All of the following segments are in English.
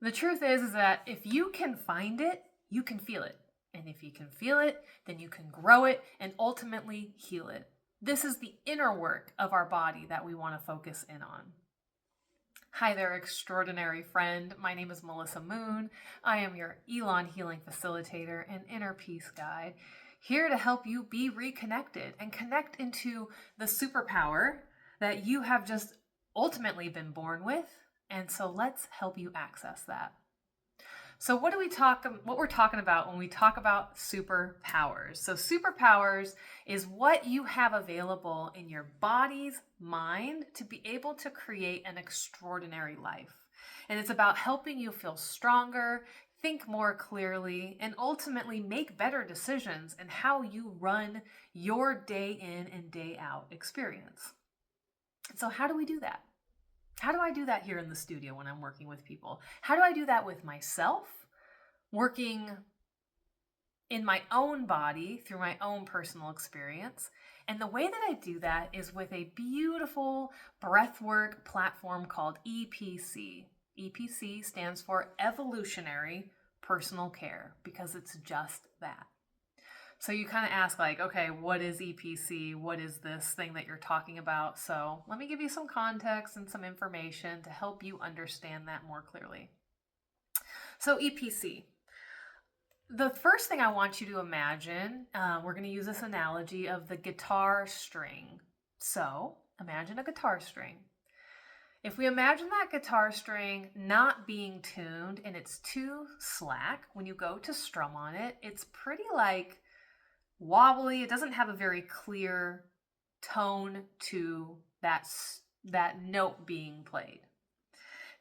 The truth is that if you can find it, you can feel it. And if you can feel it, then you can grow it and ultimately heal it. This is the inner work of our body that we want to focus in on. Hi there, extraordinary friend. My name is Melissa Moon. I am your Elon Healing Facilitator and Inner Peace Guide, here to help you be reconnected and connect into the superpower that you have just ultimately been born with. And so let's help you access that. So what we're talking about when we talk about superpowers. So superpowers is what you have available in your body's mind to be able to create an extraordinary life. And it's about helping you feel stronger, think more clearly, and ultimately make better decisions in how you run your day in and day out experience. So how do we do that? How do I do that here in the studio when I'm working with people? How do I do that with myself, working in my own body through my own personal experience? And the way that I do that is with a beautiful breathwork platform called EPC. EPC stands for Evolutionary Personal Care, because it's just that. So you kind of ask like, okay, what is EPC? What is this thing that you're talking about? So let me give you some context and some information to help you understand that more clearly. So EPC, the first thing I want you to imagine, we're going to use this analogy of the guitar string. So imagine a guitar string. If we imagine that guitar string not being tuned and it's too slack, when you go to strum on it, it's pretty like wobbly. It doesn't have a very clear tone to that note being played.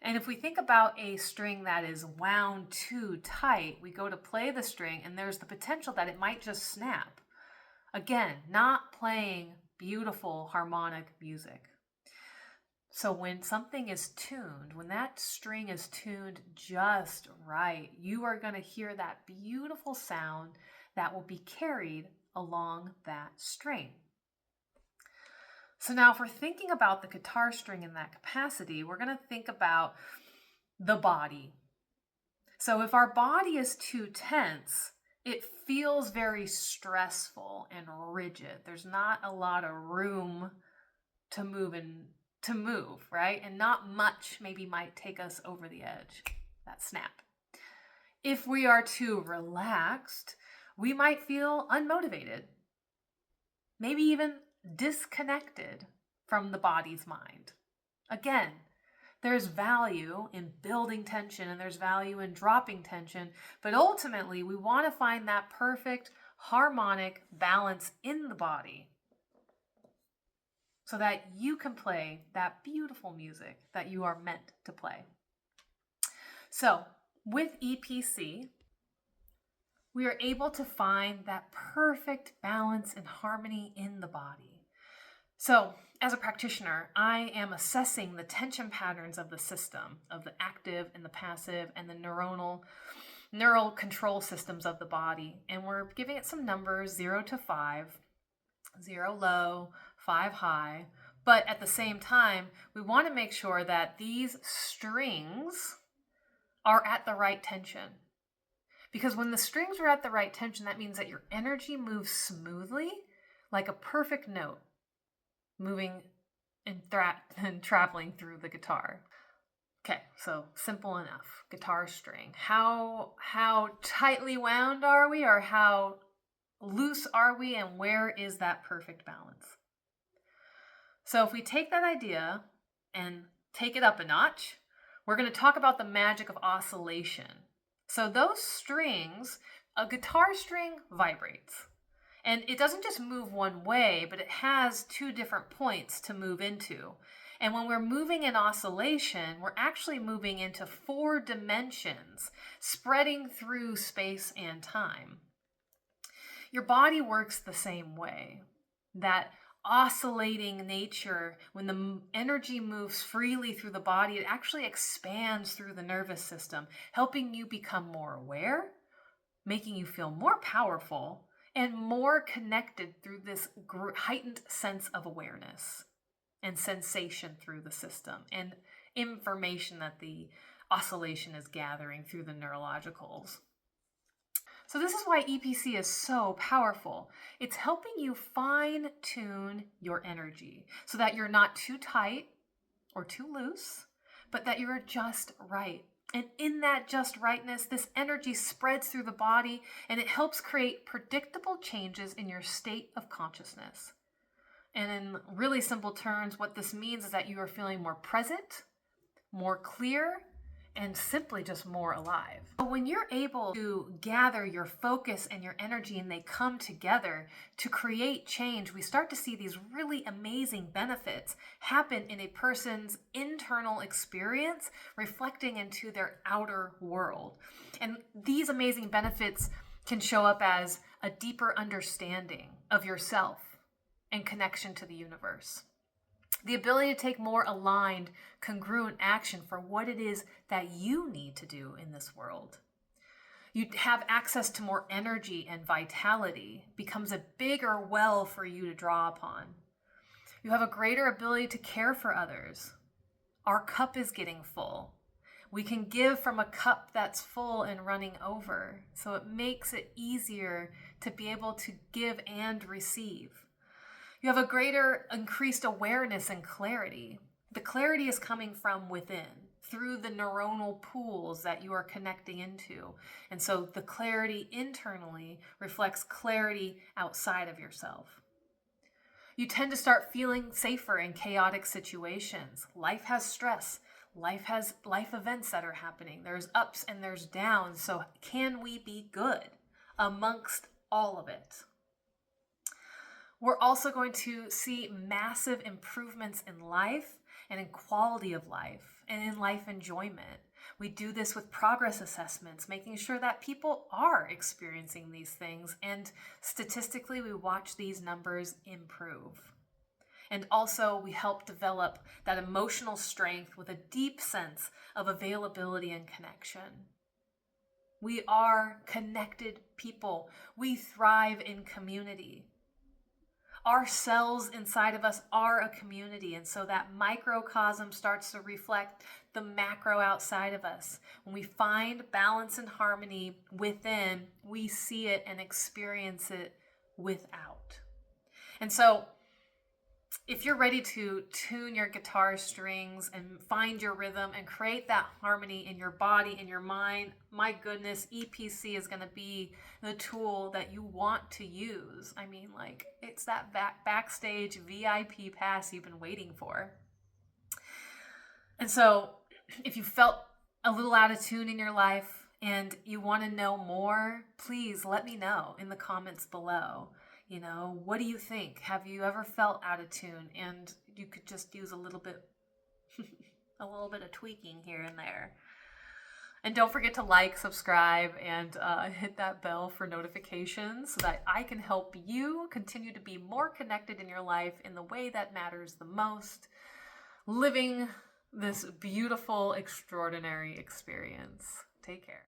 And if we think about a string that is wound too tight, we go to play the string and there's the potential that it might just snap. Again, not playing beautiful harmonic music. So when something is tuned, when that string is tuned just right, you are going to hear that beautiful sound that will be carried along that string. So now if we're thinking about the guitar string in that capacity, we're going to think about the body. So if our body is too tense, it feels very stressful and rigid. There's not a lot of room to move, right? And not much maybe might take us over the edge, that snap. If we are too relaxed, we might feel unmotivated, maybe even disconnected from the body's mind. Again, there's value in building tension and there's value in dropping tension, but ultimately we want to find that perfect harmonic balance in the body so that you can play that beautiful music that you are meant to play. So with EPC, we are able to find that perfect balance and harmony in the body. So as a practitioner, I am assessing the tension patterns of the system, of the active and the passive and the neural control systems of the body. And we're giving it some numbers, 0 to 5, 0 low, 5 high. But at the same time, we want to make sure that these strings are at the right tension. Because when the strings are at the right tension, that means that your energy moves smoothly, like a perfect note, moving and traveling through the guitar. Okay, so simple enough. Guitar string. How tightly wound are we, or how loose are we, and where is that perfect balance? So if we take that idea and take it up a notch, we're going to talk about the magic of oscillation. So those strings, a guitar string vibrates. And it doesn't just move one way, but it has two different points to move into. And when we're moving in oscillation, we're actually moving into 4 dimensions, spreading through space and time. Your body works the same way. That oscillating nature, when the energy moves freely through the body, it actually expands through the nervous system, helping you become more aware, making you feel more powerful, and more connected through this heightened sense of awareness and sensation through the system and information that the oscillation is gathering through the neurologicals. So this is why EPC is so powerful. It's helping you fine tune your energy so that you're not too tight or too loose, but that you're just right. And in that just rightness, this energy spreads through the body and it helps create predictable changes in your state of consciousness. And in really simple terms, what this means is that you are feeling more present, more clear, and simply just more alive. But when you're able to gather your focus and your energy and they come together to create change, we start to see these really amazing benefits happen in a person's internal experience, reflecting into their outer world. And these amazing benefits can show up as a deeper understanding of yourself and connection to the universe. The ability to take more aligned, congruent action for what it is that you need to do in this world. You have access to more energy and vitality, becomes a bigger well for you to draw upon. You have a greater ability to care for others. Our cup is getting full. We can give from a cup that's full and running over, so it makes it easier to be able to give and receive. You have a greater increased awareness and clarity. The clarity is coming from within, through the neuronal pools that you are connecting into. And so the clarity internally reflects clarity outside of yourself. You tend to start feeling safer in chaotic situations. Life has stress. Life has life events that are happening. There's ups and there's downs. So can we be good amongst all of it? We're also going to see massive improvements in life and in quality of life and in life enjoyment. We do this with progress assessments, making sure that people are experiencing these things, and statistically we watch these numbers improve. And also we help develop that emotional strength with a deep sense of availability and connection. We are connected people. We thrive in community. Our cells inside of us are a community, and so that microcosm starts to reflect the macro outside of us. When we find balance and harmony within, we see it and experience it without. And so if you're ready to tune your guitar strings and find your rhythm and create that harmony in your body, in your mind, my goodness, EPC is going to be the tool that you want to use. I mean, like, it's that backstage VIP pass you've been waiting for. And so if you felt a little out of tune in your life and you want to know more, please let me know in the comments below. You know, what do you think? Have you ever felt out of tune and you could just use a little bit of tweaking here and there? And don't forget to like, subscribe, and hit that bell for notifications so that I can help you continue to be more connected in your life in the way that matters the most, living this beautiful, extraordinary experience. Take care.